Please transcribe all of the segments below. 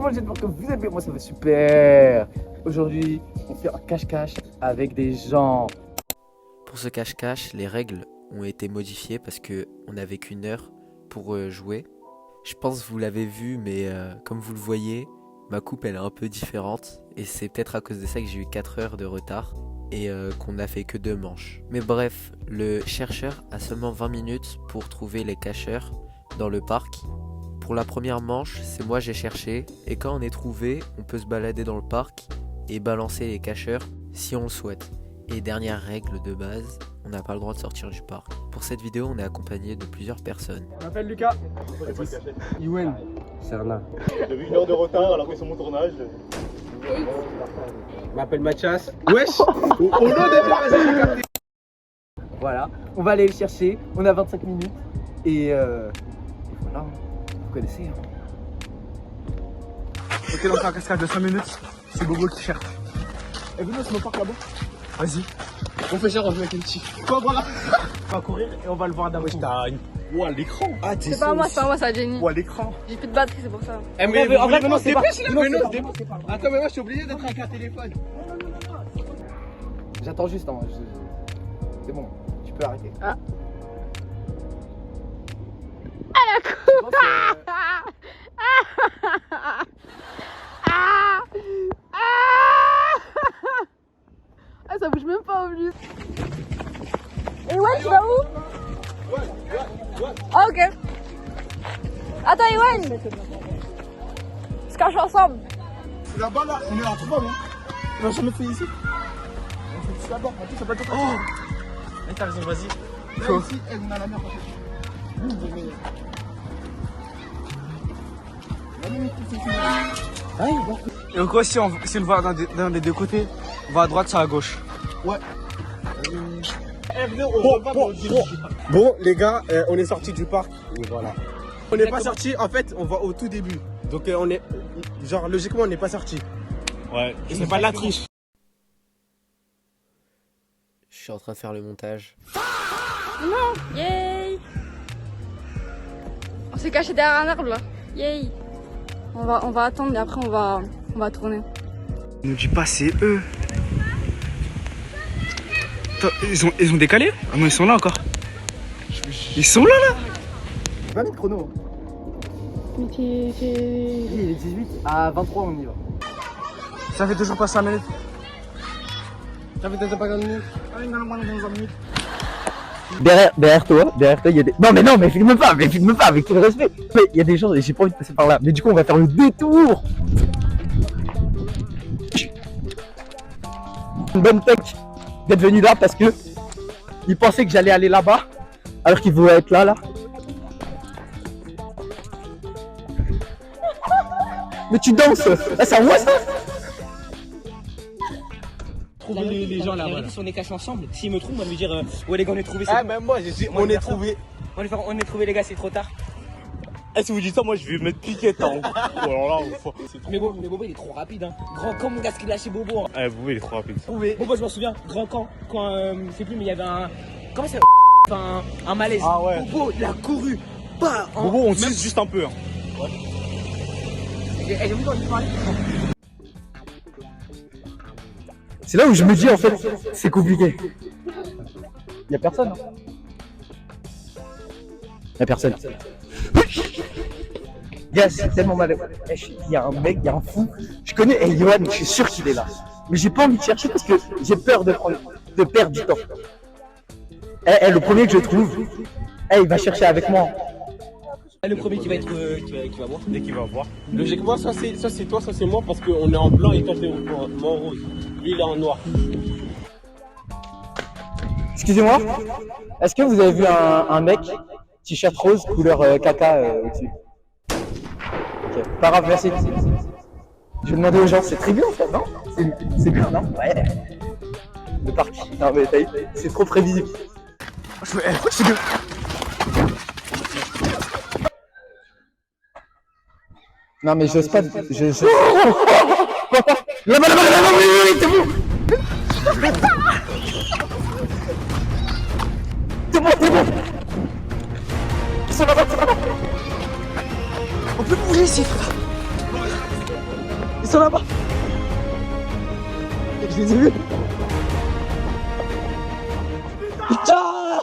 monde, j'espère que vous allez bien, moi ça va super. Aujourd'hui, on fait un cache-cache avec des gens. Pour ce cache-cache, les règles ont été modifiées parce qu'on n'avait qu'une heure pour jouer. Je pense que vous l'avez vu, mais comme vous le voyez, ma coupe elle est un peu différente. Et c'est peut-être à cause de ça que j'ai eu 4 heures de retard et qu'on n'a fait que 2 manches. Mais bref, le chercheur a seulement 20 minutes pour trouver les cacheurs dans le parc. Pour la première manche, c'est moi j'ai cherché. Et quand on est trouvé, on peut se balader dans le parc et balancer les cacheurs si on le souhaite. Et dernière règle de base, on n'a pas le droit de sortir du parc. Pour cette vidéo, on est accompagné de plusieurs personnes. Je m'appelle Lucas. Youen. Serna. J'ai eu 1 heure de retard alors que sur mon tournage. Je m'appelle Mathias. Wesh. Au nom de Dieu, vas-y, j'ai capté. Voilà, on va aller le chercher. On a 25 minutes. Et voilà, vous connaissez. Hein. Ok, donc un cascade de 5 minutes. C'est Bobo qui cherche. Et venez, on se met au parc là-bas. Vas-y. On fait cher, on joue avec une petite. Quoi, voilà. On va courir et on va le voir d'abord. Ouah, l'écran. Ah, C'est pas moi, c'est à Jenny. Ouah, l'écran. J'ai plus de batterie, c'est pour ça. Eh, mais en vrai, non, c'est pas. Mais non, c'est pas. Attends, mais moi, je suis obligé d'être avec un téléphone. J'attends juste. Hein. C'est bon, tu peux arrêter. Ah. Je pense que- Ah, ça bouge même pas en plus. Et ouais, tu vas où? Ah, ok. Attends, Ewan. On se cache ensemble. Là-bas, là, on est là, trop bien. On l'a jamais fait ici. On fait ici là-bas. En plus, ça peut être. Oh! Mais t'as raison, vas-y. Là, ici, on a la mer. Et donc aussi, si on le voit d'un des deux côtés, on va à droite, c'est à gauche. Ouais. Bon, les gars, on est sorti du parc. Et voilà. On n'est pas sorti, en fait, on va au tout début. Donc on est, genre logiquement, on n'est pas sorti. Ouais. Et c'est pas de la triche. Je suis en train de faire le montage. Non. Yay. On s'est caché derrière un arbre là. Yay. On va attendre et après on va tourner. Ne dis pas, c'est eux. Attends, ils ont décalé? Ah non, ils sont là encore. Ils sont là, là. 20 minutes chrono. Mais Il est 18 à 23, on y va. Ça fait toujours pas 5 minutes. Ça fait déjà pas 5 minutes. Ah, non, moins dans 5 minutes. Derrière toi, il y a des. Non, mais filme pas, avec tout le respect. Mais il y a des gens et j'ai pas envie de passer par là. Mais du coup, on va faire le détour. Une bonne tech d'être venu là parce que ils pensaient que j'allais aller là-bas alors qu'ils voulaient être là. Mais tu danses. Ah, c'est à moi ça. Trouver les gens là-bas. Si on est cachés ensemble, s'ils me trouvent, on va lui dire ouais les gars on est trouvés. Ah, même moi, j'ai dit, on est trouvé. On est trouvés les gars, c'est trop tard. Eh, si vous dites ça, moi je vais mettre piquette. Hein. Alors là, Mais Bobo il est trop rapide hein. Grand camp mon gars, ce qu'il a chez Bobo. Hein. Eh, vous, il est trop rapide. Bobo je m'en souviens, grand camp, quand je sais plus mais il y avait un. Comment ça enfin, un malaise. Ah ouais. Bobo il a couru. Bah, Bobo, on tisse juste un peu. Hein. J'ai vu quand tu parlais. C'est là où je me dis en fait, c'est compliqué. Y'a personne. Hein. Y'a personne. Gars, c'est tellement mal. Il y a un mec, il y a un fou. Je connais Yohan, je suis sûr qu'il est là. Mais j'ai pas envie de chercher parce que j'ai peur de perdre du temps. Le premier que je trouve, il va chercher avec moi. Le premier qui va être qui va voir. Dès qu'il va voir. Logiquement, ça c'est toi, ça c'est moi parce qu'on est en blanc et toi t'es en rose. Lui il est en noir. Excusez-moi, est-ce que vous avez vu un mec t-shirt rose couleur caca au-dessus? Ok, pas grave, merci. Je vais demander aux gens, c'est très bien en fait, non? C'est bien, non? Ouais. Le parc, non mais c'est trop prévisible. C'est bien. Non mais j'ose pas, Là-bas, oui, c'est bon. C'est bon. Ils sont là-bas. On peut bouger ici, frère. sont là-bas. Je les ai vus. Putain.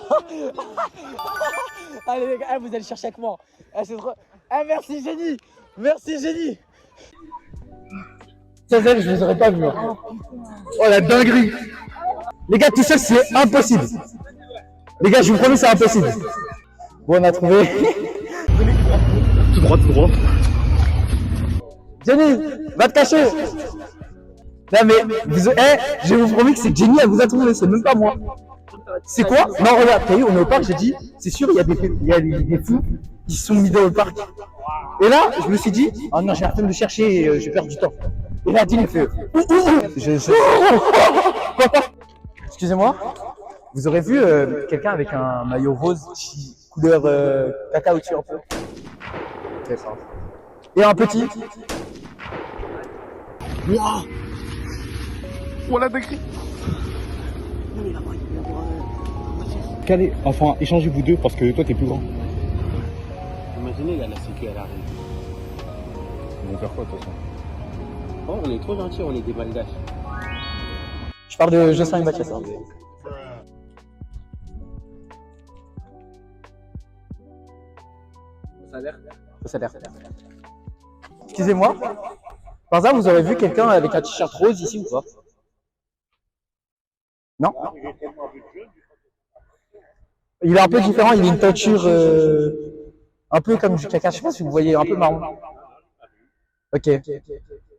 Allez les gars, vous allez chercher avec moi. C'est trop... merci Génie. Merci Génie. Sans elle, je les aurais pas vus. Oh la dinguerie. Les gars, tout seul, c'est impossible. Les gars, je vous promets, c'est impossible. Bon, on a trouvé. Tout droit, tout droit. Jenny, va te cacher. Non mais, je vous promets que c'est Jenny, elle vous a trouvé, c'est même pas moi. C'est quoi? Non, regarde, t'as vu, on est au parc, j'ai dit, c'est sûr, il y a des fous qui se sont mis dans le parc. Et là, je me suis dit, oh non, j'ai la flemme de chercher, je perds du temps. Et là, Jenny, il fait, Quoi? Excusez-moi, vous aurez vu quelqu'un avec un maillot rose, couleur caca au-dessus un peu? Okay, ça. Et un petit. Wouah. Voilà décrit. Calez, enfin, échangez vous deux parce que toi t'es plus grand. Imaginez, là, la sécu, elle arrive. Ils vont faire quoi de toute façon? Oh, on est trop gentils, on est des malgaches. Je parle de Jocelyn et Mathias. Hein. Ça a l'air. Excusez-moi. Par hasard, vous aurez vu quelqu'un avec un t-shirt rose ici ou pas? Non? Il est un peu différent, il a une teinture un peu comme du caca. Je sais pas si vous voyez, un peu marron. Ok.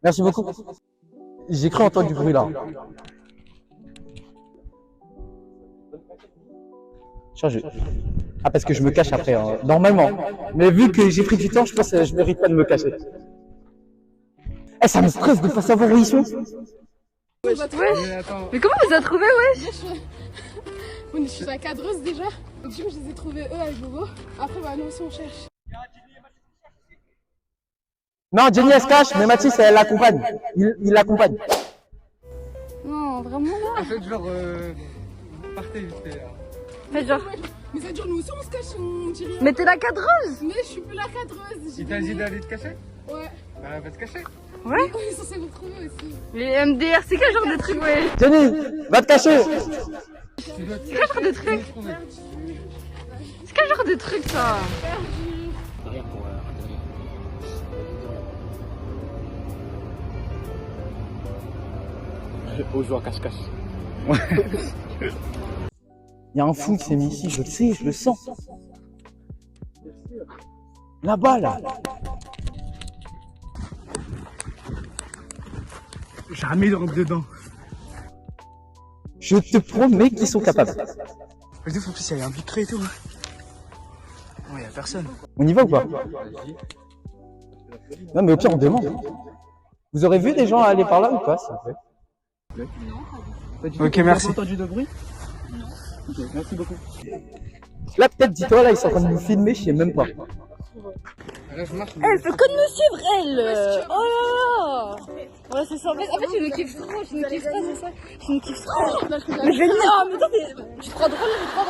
Merci beaucoup. J'ai cru entendre du bruit là. Changer. Ah, parce que je me cache après, hein. Normalement. Mais vu que j'ai pris du temps, je pense que je mérite pas de me cacher. Eh, ça me stresse de pas savoir où ils sont. Ouais. Mais comment vous avez trouvé, ouais? Je suis la cadreuse déjà. Du coup, je les ai trouvés eux avec Bobo. Après, bah, nous aussi, on cherche. Non, Jenny, elle se cache, mais Mathis, elle l'accompagne. Il l'accompagne. Non, vraiment là. En fait, genre, partez vite fait. Mais genre. Mais ça dure, nous aussi on se cache, on dit rien. Mais t'es la cadreuse. Mais je suis plus la cadreuse. Il t'a dit d'aller te cacher? Ouais. Bah, va te cacher. Ouais. On est censé vous trouver aussi. Les MDR, c'est quel genre de truc, ouais? Jenny, va te cacher. C'est quel genre de truc? C'est quel genre de truc, ça? Rien pour on joue à cache-cache. Il y a un fou qui s'est mis ici, je le sais, je le sens. Là-bas, là. Jamais il rentre dedans. Je te promets qu'ils sont capables. En plus, il y a un vitré et tout. Non, il y a personne. On y va ou pas? Non, mais au pire, on demande. Vous aurez vu des gens aller par là ou pas, s'il vous plaît? Ok, merci. Vous avez entendu de bruit? Non. Ok, merci beaucoup. Là, peut-être, dis-toi, là, ils sont en train de nous filmer, je sais même pas. Elle fait que de nous suivre, elle. Oh là là. Ouais, c'est ça. En fait, je nous kiffe trop, c'est ça. Je nous kiffe trop. Mais je vais dire, ah, mais toi, tu te crois drôle, mais trop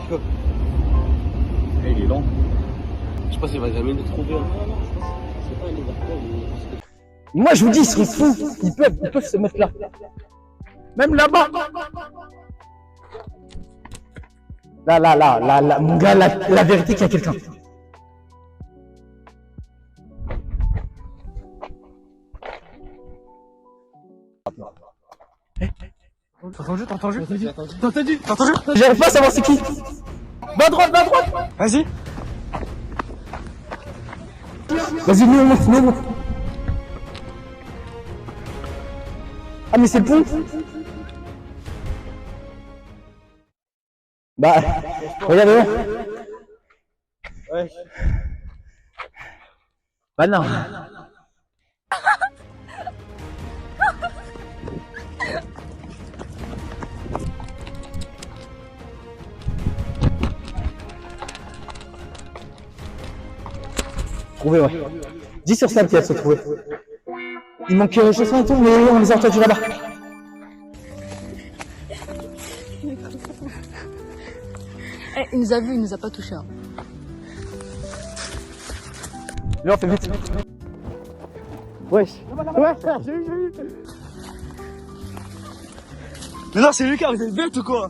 drôle. Il est lent. Je pense qu'il va jamais nous trouver. C'est pas un Liverpool. Moi, je vous dis, ils sont fous. Ils peuvent se mettre là. Même là-bas. Là, mon gars, la vérité qu'il y a quelqu'un. T'as entendu? J'arrive pas à savoir c'est qui. Va à droite. Vas-y. Vas-y, nous on monte. Ah, mais c'est le pont. Bah, regardez. Ouais. Bah non. Trouvé, ouais. 10 sur 5 qui a se trouvé. Il manque Jocelyn et tout, mais on les a entendus là-bas. Il nous a vus, il nous a pas touché. Viens, on fait vite. Wesh. Ouais, j'ai vu. Mais non, c'est Lucas, vous êtes bête ou quoi?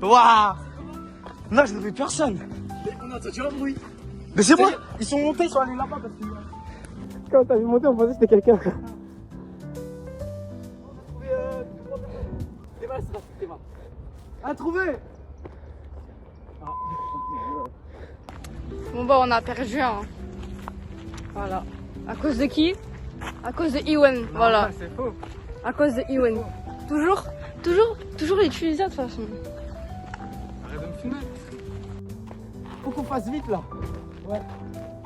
Waouh. Non, je n'avais personne. On a entendu un bruit. Mais c'est moi. Ils sont montés, ils sont allés là-bas parce que... Quand t'as vu monter, on pensait que c'était quelqu'un. À trouver. Bon bah on a perdu hein. Voilà. À cause de qui? À cause de Ewan. Voilà. C'est faux. À cause de Ewan. Toujours l'utiliser de toute façon. Arrête de me filmer. Faut qu'on fasse vite là. Ouais.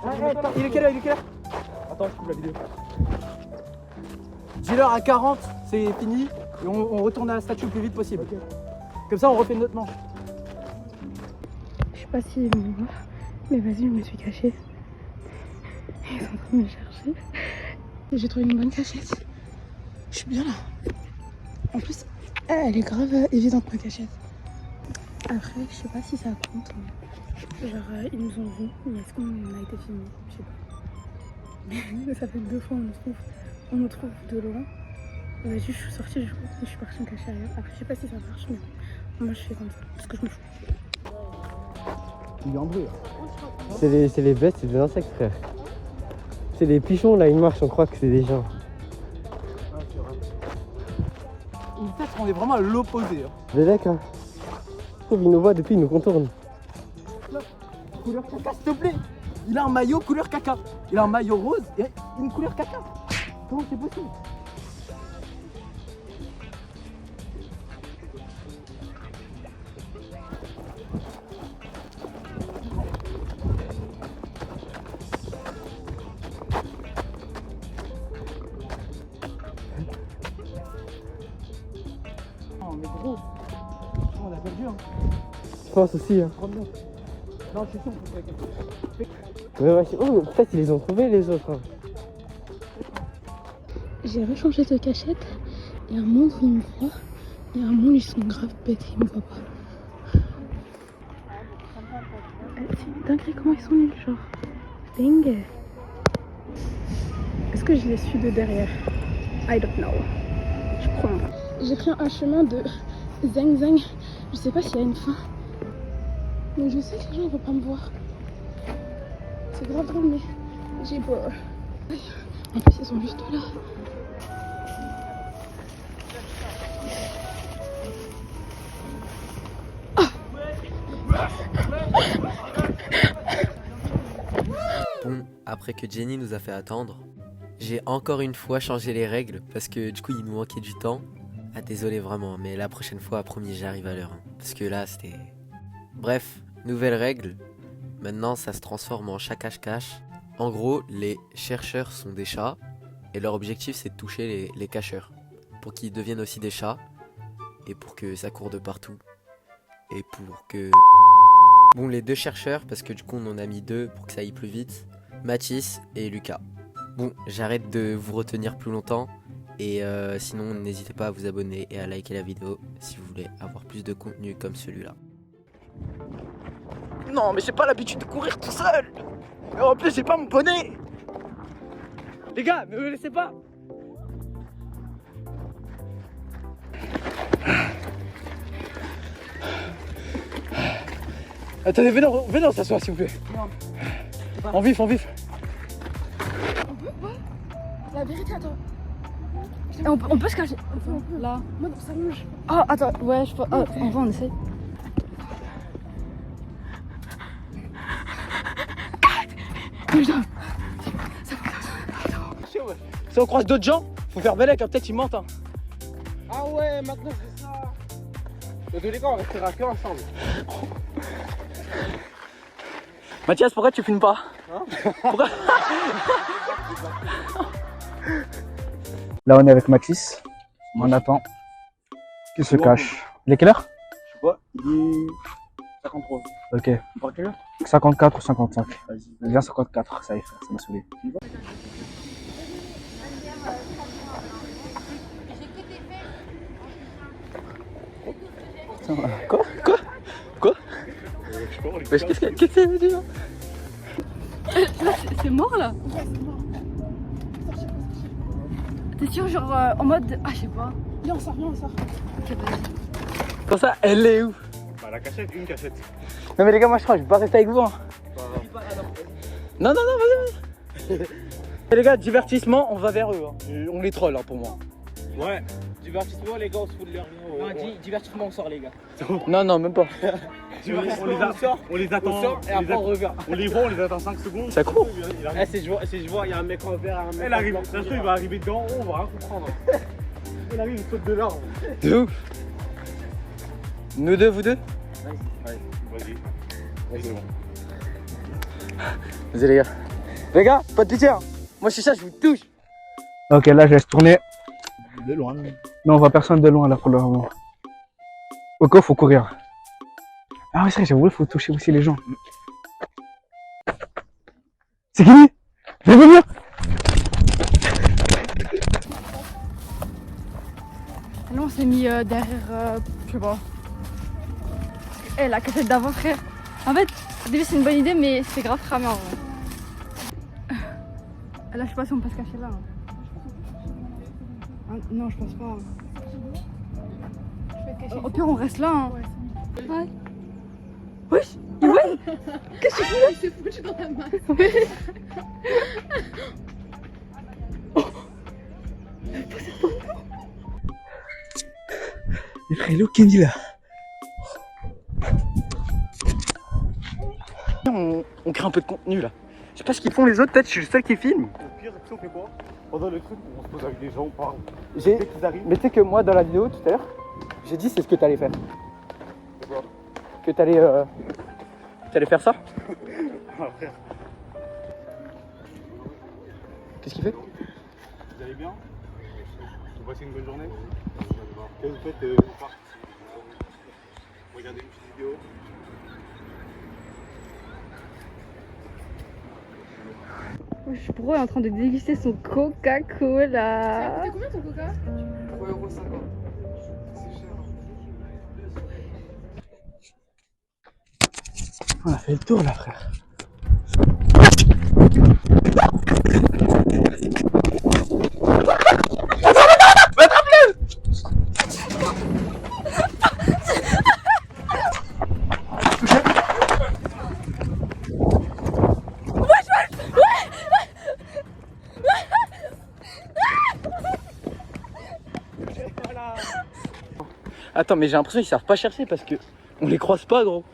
Attends, il est quelle heure? Attends, je coupe la vidéo. Dis-leur à 40, c'est fini. Et on retourne à la statue le plus vite possible. Okay. Comme ça, on refait notre manche. Je sais pas s'ils vont me voir, mais vas-y, je me suis cachée. Ils sont en train de me chercher. Et j'ai trouvé une bonne cachette. Je suis bien là. En plus, elle est grave évidente ma cachette. Après, je sais pas si ça compte. Genre, ils nous ont vus, mais est-ce qu'on a été filmé? Je sais pas. Mais ça fait 2 fois on nous trouve de loin. Vas-y, je suis sortie, je suis partie me cacher ailleurs. Après, je sais pas si ça marche, mais moi je fais comme ça, parce que je me fous. Il est en bruit là. C'est les bêtes, c'est des insectes, frère. C'est les pigeons là, ils marchent, on croit que c'est des gens. Peut-être qu'on est vraiment à l'opposé. Hein. Les mecs, hein. Ils nous voient depuis, ils nous contournent. Couleur caca, s'il te plaît. Il a un maillot couleur caca. Il a un maillot rose et une couleur caca. Comment c'est possible? Oh mais gros, on a perdu hein. Je pense aussi, hein. Non, je suis sûr qu'on peut quelque chose. Mais ouais, oh, peut-être ils les ont trouvés les autres. Hein. J'ai rechangé de cachette et un monde ils me voient et un monde ils sont grave bêtes, ils me voient pas. C'est dingue comment ils sont nuls, genre. Dingue. Est-ce que je les suis de derrière? I don't know. Je crois. J'ai pris un chemin de Zeng Zeng. Je sais pas s'il y a une fin. Mais je sais que les gens ne vont pas me voir. C'est grave drôle, mais j'ai peur. En plus, ils sont juste là. Bon, après que Jenny nous a fait attendre, j'ai encore une fois changé les règles parce que du coup il nous manquait du temps. Ah désolé vraiment, mais la prochaine fois, promis, j'arrive à l'heure. Hein, parce que là c'était... Bref, nouvelle règle. Maintenant ça se transforme en chat cache-cache. En gros, les chercheurs sont des chats et leur objectif c'est de toucher les cacheurs. Pour qu'ils deviennent aussi des chats et pour que ça court de partout. Et pour que... Bon, les 2 chercheurs, parce que du coup on en a mis 2 pour que ça aille plus vite. Mathis et Lucas. Bon, j'arrête de vous retenir plus longtemps. Et sinon, n'hésitez pas à vous abonner et à liker la vidéo si vous voulez avoir plus de contenu comme celui-là. Non, mais j'ai pas l'habitude de courir tout seul. Et en plus, j'ai pas mon bonnet. Les gars, ne me laissez pas. Attendez, venez, on s'assoit s'il vous plaît. Non. En vif. On peut? Ouais. La vérité, attends. Et on peut se cacher. On peut. Là. Moi, ça bouge. Oh, attends, ouais, je peux. Oh, on va, on essaie. Si on croise d'autres gens, faut faire belle, peut-être ils mentent. Hein. Ah ouais, maintenant c'est ça. Dans tous les cas, on restera que ensemble. Mathias, pourquoi tu filmes pas hein? Pourquoi Là, on est avec Mathis. On attend qu'il se cache. Il est quelle heure? Je sais pas, il est 53. Ok. On part quelle heure? 54 ou 55. Vas-y. Viens 54, ça y est, frère, ça m'a saoulé. Quoi qu'est-ce que c'est déjà? C'est mort là? T'es sûr, genre en mode. Ah, je sais pas. Viens, on sort, viens, on sort. Ok, vas-y. Pour ça, elle est où? Bah la cachette, une cachette. Non mais les gars, moi je crois que je vais pas rester avec vous. Hein. Non, vas-y. Et les gars, divertissement, on va vers eux. Hein. On les troll hein, pour moi. Ouais. Divertissement, les gars, on se fout de leur vie. Non, divertissement, on sort, les gars. Non, même pas. On les attend. On sort et après on revient. On les voit, on les attend 5 secondes. Ça court. Eh, si je vois, il y a un mec en vert, un mec. Elle arrive, ça se trouve, il va arriver devant, on va rien comprendre. Il arrive, il saute de l'arbre. De ouf. Nous deux, vous deux? Vas-y. C'est bon. Vas-y les gars. Les gars, pas de pitié hein. Moi je suis ça, je vous touche. Ok, là je laisse tourner. De loin. Non, on voit personne de loin là pour le moment. Ok, faut courir. Ah oui, c'est vrai, j'avoue, il faut toucher aussi les gens. C'est qui lui? Je vais venir. Là, on s'est mis derrière. Je sais pas. Eh, la cassette d'avant, frère. En fait, au début, c'est une bonne idée, mais c'est grave cramé en vrai. Là, je sais pas si on peut se cacher là. Hein. Ah, non, je pense pas. Au pire, on reste là. Hein. Ouais. Wesh, ouais. Qu'est-ce que tu fais? Il s'est foutu dans la main. Mais frère, il est où Kenny là? On crée un peu de contenu là. Je sais pas ce qu'ils font les autres, peut-être je suis le seul qui filme. Le pire, tu sais, on fait quoi? Pendant le truc, on se pose avec des gens, on parle. J'ai... Dès qu'ils arrivent. Mais tu sais que moi dans la vidéo tout à l'heure, j'ai dit c'est ce que t'allais faire. C'est quoi? Que t'allais faire ça. Ah frère. Qu'est-ce qu'il fait? Vous allez bien? Vous passez une bonne journée? Qu'est-ce que vous faites? Regardez une petite vidéo. Wesh, Bro est en train de déguster son Coca-Cola. C'était combien ton coca? 3,50 €. On a fait le tour là, frère. Attends, mais j'ai l'impression qu'ils savent pas chercher parce que on les croise pas, gros.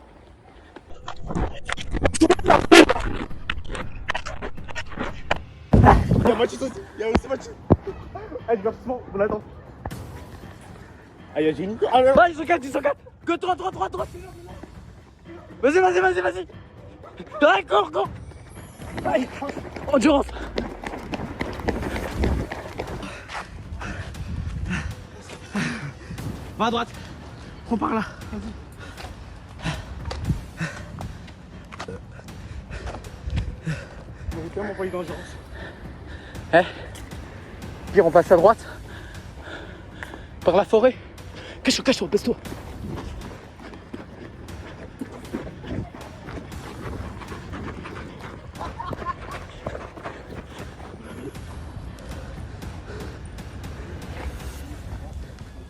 Il y a Mathis aussi, il y a aussi Mathis. Ah, divertissement, on attend. Ah, il y a Jenny. Ah, là, Ils sont 4. Go, 3. Vas-y. Allez, cours. Allez, endurance. Va à droite. On part là. on est tellement pas eu d'endurance. Pire, on passe à droite. Par la forêt. Cache-toi, baisse-toi.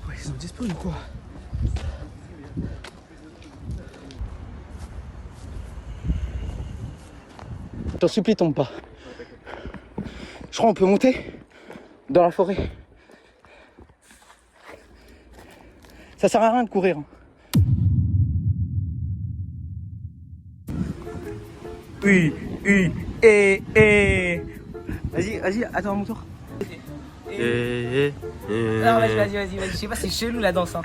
Ouais, ils ont disparu ou quoi? Je t'en supplie, tombe pas. Je crois qu'on peut monter dans la forêt. Ça sert à rien de courir. Oui. Vas-y, attends mon tour. Non, vas-y. Je sais pas, c'est chelou la danse. Hein.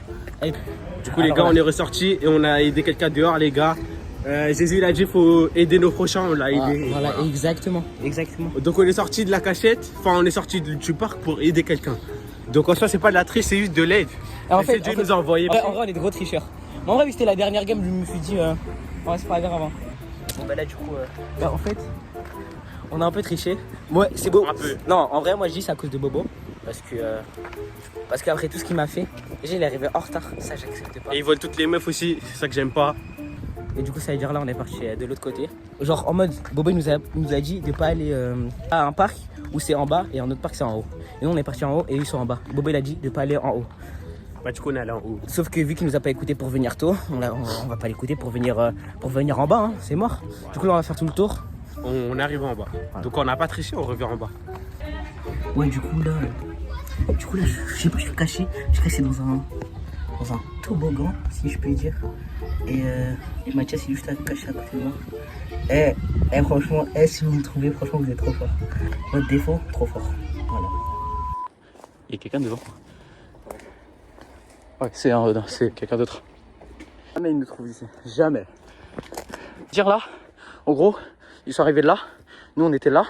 Du coup, les gars, on est ressortis et on a aidé quelqu'un dehors, les gars. Jésus, il a dit faut aider nos prochains, on l'a aidé. Voilà, exactement. Donc, on est sorti de la cachette, enfin, on est sorti du parc pour aider quelqu'un. Donc, en soi, c'est pas de la triche, c'est juste de l'aide. En Et fait, c'est Dieu nous a envoyé. en vrai, on est de gros tricheurs. Mais en vrai, vu que c'était la dernière game, je me suis dit, ouais, c'est pas grave. Hein. Bon, bah là, du coup, en fait, on a un peu triché. Ouais, c'est beau. Un peu. Non, en vrai, moi, je dis c'est à cause de Bobo. Parce qu'après tout ce qu'il m'a fait, déjà, il est arrivé en retard. Ça, j'accepte pas. Et ils volent toutes les meufs aussi, c'est ça que j'aime pas. Et du coup, ça veut dire là, on est parti de l'autre côté. genre en mode, Bobo il nous a dit de pas aller à un parc où c'est en bas et un autre parc c'est en haut. Et nous on est parti en haut et ils sont en bas. Bobo il a dit de pas aller en haut. Bah, du coup, on est allé en haut. Sauf que vu qu'il nous a pas écouté pour venir tôt, on va pas l'écouter pour venir en bas, hein, c'est mort. Du coup là on va faire tout le tour. On est arrivé en bas. Donc, on n'a pas triché, on revient en bas. Ouais, du coup là, je sais pas, je suis caché. Je suis dans un toboggan, si je peux dire. Et Mathias il est juste caché à côté de moi. Franchement, si vous me trouvez, franchement vous êtes trop fort. Notre défaut, trop fort. Voilà. Il y a quelqu'un devant. Ouais, c'est quelqu'un d'autre. Jamais ils nous trouvent ici. Jamais. Dire là, en gros, ils sont arrivés de là. Nous on était là.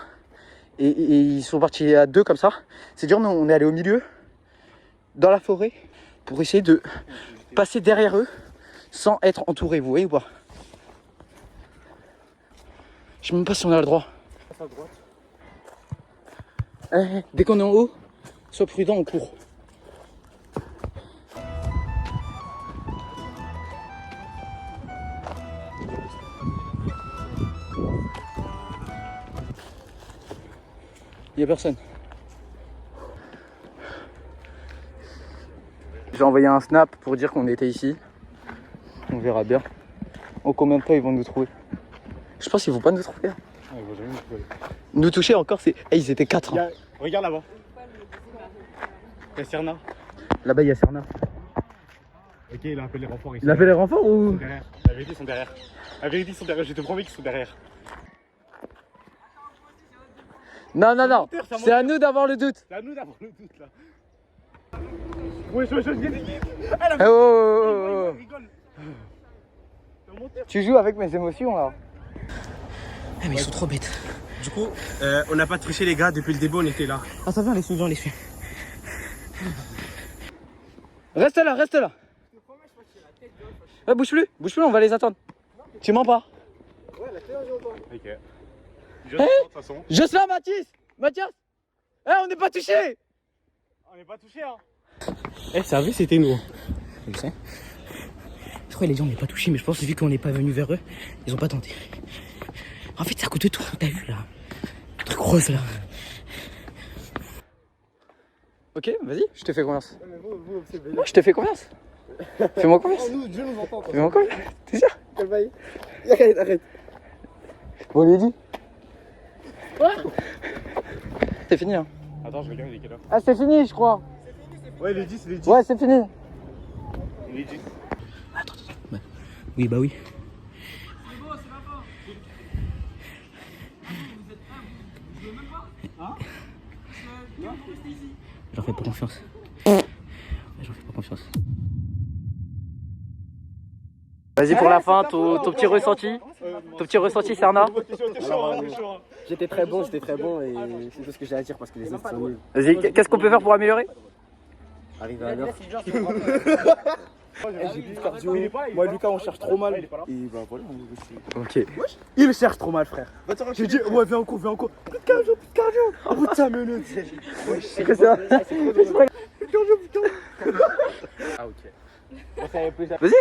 Et ils sont partis à deux comme ça. C'est dur, nous on est allé au milieu, dans la forêt, pour essayer de passer derrière eux sans être entouré, vous voyez ou pas? Je sais même pas si on a le droit. Dès qu'on est en haut, sois prudent, on court. Il n'y a personne. J'ai envoyé un snap pour dire qu'on était ici. On verra bien. En combien de temps ils vont nous trouver? Je pense qu'ils vont pas nous trouver. Ils vont jamais nous trouver. Nous toucher encore, c'est. Hey, ils étaient 4. Hein. Regarde là-bas. Il y a Serna. Là-bas, il y a Serna. Ok, il a appelé les renforts ici. Il a fait les renforts ou? Derrière. La vérité, ils sont derrière. La vérité, ils sont derrière. Je te promets qu'ils sont derrière. Non, non, non. C'est à nous d'avoir le doute. C'est à nous d'avoir le doute là. Ouais, je viens d'équipe. Oh, oh, oh, Rigole. oh. Tu joues avec mes émotions là. Mais ils sont trop bêtes. Du coup, on n'a pas triché, les gars. Depuis le début, on était là. Attends, viens, on les suit. Reste là, reste là. Ouais, bouge plus, on va les attendre. Tu mens pas? Ok. Je de toute façon. Jocelyn, Mathias. On n'est pas touché. On n'est pas touché hein. Ça vu, c'était nous. Je sais. Je crois qu'il a dit on n'est pas touché, mais je pense que vu qu'on n'est pas venu vers eux, ils ont pas tenté. En fait, c'est à côté de toi, t'as vu là? Le truc rose là. Ok, vas-y, je te fais confiance. Moi, je te fais confiance. Fais-moi confiance. Dieu nous entend. Fais-moi confiance. T'es sûr? Arrête. Bon, lui dit. C'est fini, hein. Attends, je regarde, il est quelle heure? Ah, c'est fini, je crois. Ouais, il est 10, il est 10. Ouais, c'est fini. Il est 10. Attends. Oui, bah oui. J'en fais pas confiance. Vas-y pour la fin, ton petit ressenti. Ton petit ressenti, Serna. J'étais très bon et c'est tout ce que j'ai à dire parce que les autres sont nuls. Vas-y, qu'est-ce qu'on peut faire pour améliorer? Arrive à l'heure. J'ai plus de cardio. Moi et Lucas on cherche trop mal. Et bah voilà. Ok. Il cherche trop mal frère. J'ai dit ouais viens en cours. Plus de cardio. Au bout de 5 minutes. C'est que ça. Ah ok. Vas-y.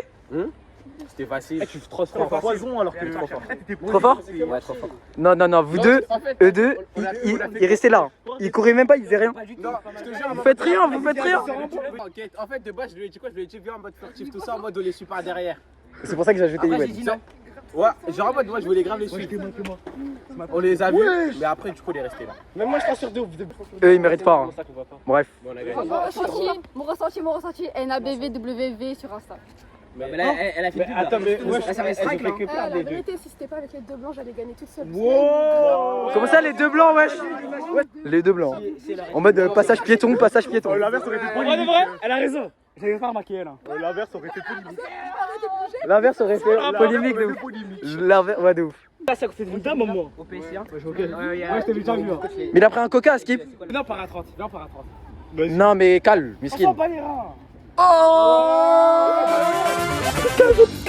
C'était facile. Tu fais trop fort. Poison alors que trop fort. Trop fort? Ouais, trop fort. Non, vous deux, eux deux, ils restaient là. Ils couraient même pas, ils faisaient rien. Vous faites rien. Ok, en fait de base je lui ai dit quoi? Je lui ai dit viens en mode furtif tout ça en mode on les suit par derrière. C'est pour ça que j'ai ajouté Après Iwen. j'ai dit non. Ouais, genre en mode moi je voulais grave les suivre. On les a vus, mais après du coup on est resté là. Même moi je t'assure de ouf. Eux, ils méritent pas. Hein. Bref. Bon, on a gagné. Mon ressenti, NABVWV sur Insta. Mais elle a fait plus. Attends mais ouais, ça fait strike là. La vérité, si c'était pas avec les deux blancs, j'allais gagner toute seule. Comment ça, les deux blancs, wesh? Les deux blancs. En mode passage piéton. L'inverse aurait été trop limite. Vrai, elle a raison. J'avais pas remarqué elle. L'inverse aurait été trop limite. L'inverse aurait fait polémique de ouf. L'inverse, ouais, de ouf. Ça c'est une dame moi. Au PC hein. Ouais, je t'ai déjà vu. Mais il a pris un coca, Skip. Non, par à 30. Non, mais calme, On miskin. sent pas les reins. Cardio.